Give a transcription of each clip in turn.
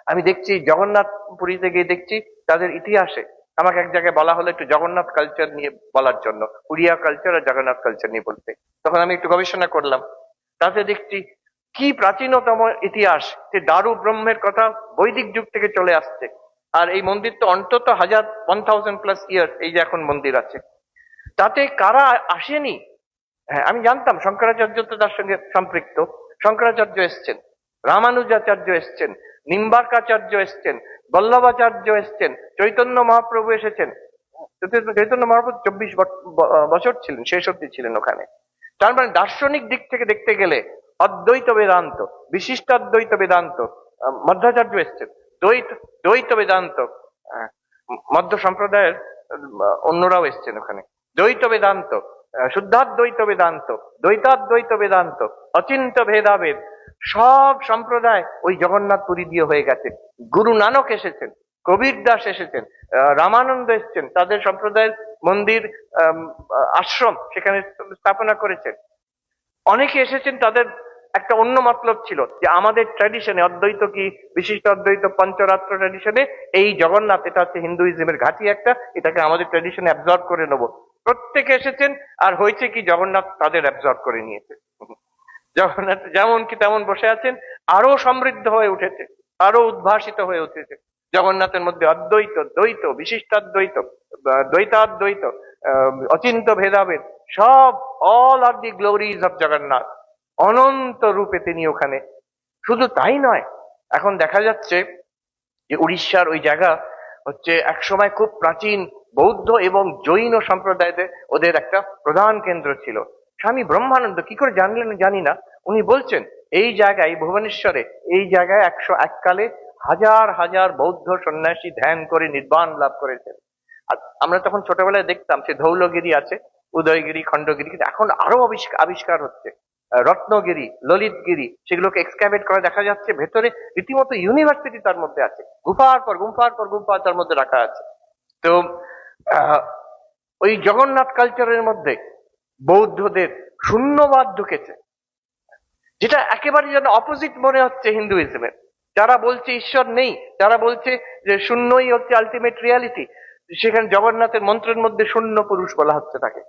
আমি দেখছি জগন্নাথ পুরীতে গিয়ে দেখছি তাদের ইতিহাসে আমাকে এক জায়গায় বলা হলো একটু জগন্নাথ কালচার নিয়ে বলার জন্য, উড়িয়া কালচার আর জগন্নাথ কালচার নিয়ে বলতে। তখন আমি একটু গবেষণা করলাম, তাতে দেখছি কি প্রাচীনতম ইতিহাস, যে দারু ব্রহ্মের কথা বৈদিক যুগ থেকে চলে আসছে। আর এই মন্দির তো অন্তত 1000 প্লাস ইয়ার এই যে এখন মন্দির আছে, তাতে কারা আসেনি। হ্যাঁ, আমি জানতাম শঙ্করাচার্য তো তার সঙ্গে সম্পৃক্ত। শঙ্করাচার্য এসছেন, রামানুজাচার্য এসছেন, নিম্বার্কাচার্য এসছেন, বল্লভাচার্য এসছেন, চৈতন্য মহাপ্রভু এসেছেন। চৈতন্য মহাপ্রভু 24 বছর ছিলেন, শেষ অব্দি ছিলেন ওখানে। তার মানে দার্শনিক দিক থেকে দেখতে গেলে অদ্বৈত বেদান্ত, বিশিষ্টাদ্বৈত বেদান্ত, মধ্যাচার্য এসছেন, দ্বৈত দ্বৈত বেদান্ত, মধ্য সম্প্রদায়ের অন্যরাও এসছেন ওখানে, দ্বৈত বেদান্ত, শুদ্ধাদ্বৈত বেদান্ত, দ্বৈতাদ্বৈত বেদান্ত, অচিন্ত ভেদাভেদ, সব সম্প্রদায় ওই জগন্নাথ পুরী দিয়ে হয়ে গেছে। গুরু নানক এসেছেন, কবির দাস এসেছেন, রামানন্দ এসেছেন, তাদের সম্প্রদায়ের মন্দির, আশ্রম সেখানে স্থাপনা করেছেন। অনেকে এসেছেন, তাদের একটা অন্য মতলব ছিল যে আমাদের ট্র্যাডিশনে অদ্বৈত কি বিশিষ্ট অদ্বৈত পঞ্চরাত্র ট্র্যাডিশনে এই জগন্নাথ এটা হচ্ছে হিন্দুইজমের ঘাঁটি একটা, এটাকে আমাদের ট্র্যাডিশনে অ্যাবজর্ব করে নেবো। প্রত্যেকে এসেছেন, আর হয়েছে কি জগন্নাথ তাদের অ্যাবজর্ব করে নিয়েছে। জগন্নাথ যেমন কি তেমন বসে আছেন, আরো সমৃদ্ধ হয়ে উঠেছে, আরো উদ্ভাসিত হয়ে উঠেছে। জগন্নাথের মধ্যে অদ্বৈত, দ্বৈত, বিশিষ্টাদ্বৈত, দ্বৈতাদ্বৈত, অচিন্ত ভেদাভেদ, সব, all are the glories of Jagannath. অনন্ত রূপে তিনি ওখানে। শুধু তাই নয়, এখন দেখা যাচ্ছে যে উড়িষ্যার ওই জায়গা হচ্ছে একসময় খুব প্রাচীন বৌদ্ধ এবং জৈন সম্প্রদায়দের ওদের একটা প্রধান কেন্দ্র ছিল। স্বামী ব্রহ্মানন্দ কি করে জানলেন জানি না, উনি বলছেন এই জায়গায় ভুবনেশ্বরে এই জায়গায় এককালে হাজার হাজার বৌদ্ধ সন্ন্যাসী ধ্যান করে নির্বাণ লাভ করেছেন। আর আমরা তখন ছোটবেলায় দেখতাম সে ধৌলগিরি আছে, উদয়গিরি, খণ্ডগিরি, কিন্তু এখন আরো আবিষ্কার হচ্ছে, রত্নগিরি, ললিতগিরি, সেগুলোকে এক্সক্যাভেট করে দেখা যাচ্ছে ভেতরে রীতিমতো ইউনিভার্সিটি তার মধ্যে আছে, গুফার পর গুফার পর গুফা তার মধ্যে রাখা আছে। তো ওই জগন্নাথ কালচারের মধ্যে বৌদ্ধদের শূন্যবাদ ঢুকেছে, যেটা একেবারে যেন অপোজিট মনে হচ্ছে হিন্দুইজমের। যারা বলছে ঈশ্বর নেই, যারা বলছে যে শূন্যই হচ্ছে আলটিমেট রিয়ালিটি, সেখানে জগন্নাথের মন্ত্রের মধ্যে শূন্য পুরুষ বলা হচ্ছে তাকে।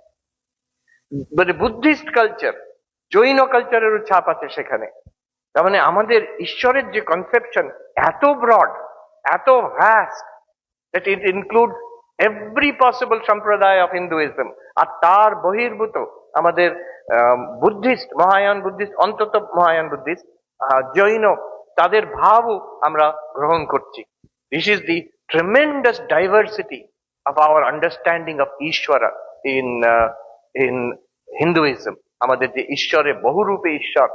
মানে বুদ্ধিস্ট কালচার, জৈন কালচারেরও ছাপ আছে সেখানে। তার মানে আমাদের ঈশ্বরের যে কনসেপশন এত ব্রড, এত vast, that it includes every possible সম্প্রদায় of Hinduism, আর তার বহির্ভূত আমাদের বুদ্ধিস্ট, মহায়ান বুদ্ধিস্ট, অন্তত মহায়ান বুদ্ধিস্ট, জৈন, তাদের ভাবও আমরা গ্রহণ করছি। This is the tremendous diversity of our understanding of Ishvara in Hinduism. আমাদের যে ঈশ্বরে বহুরূপে ঈশ্বর,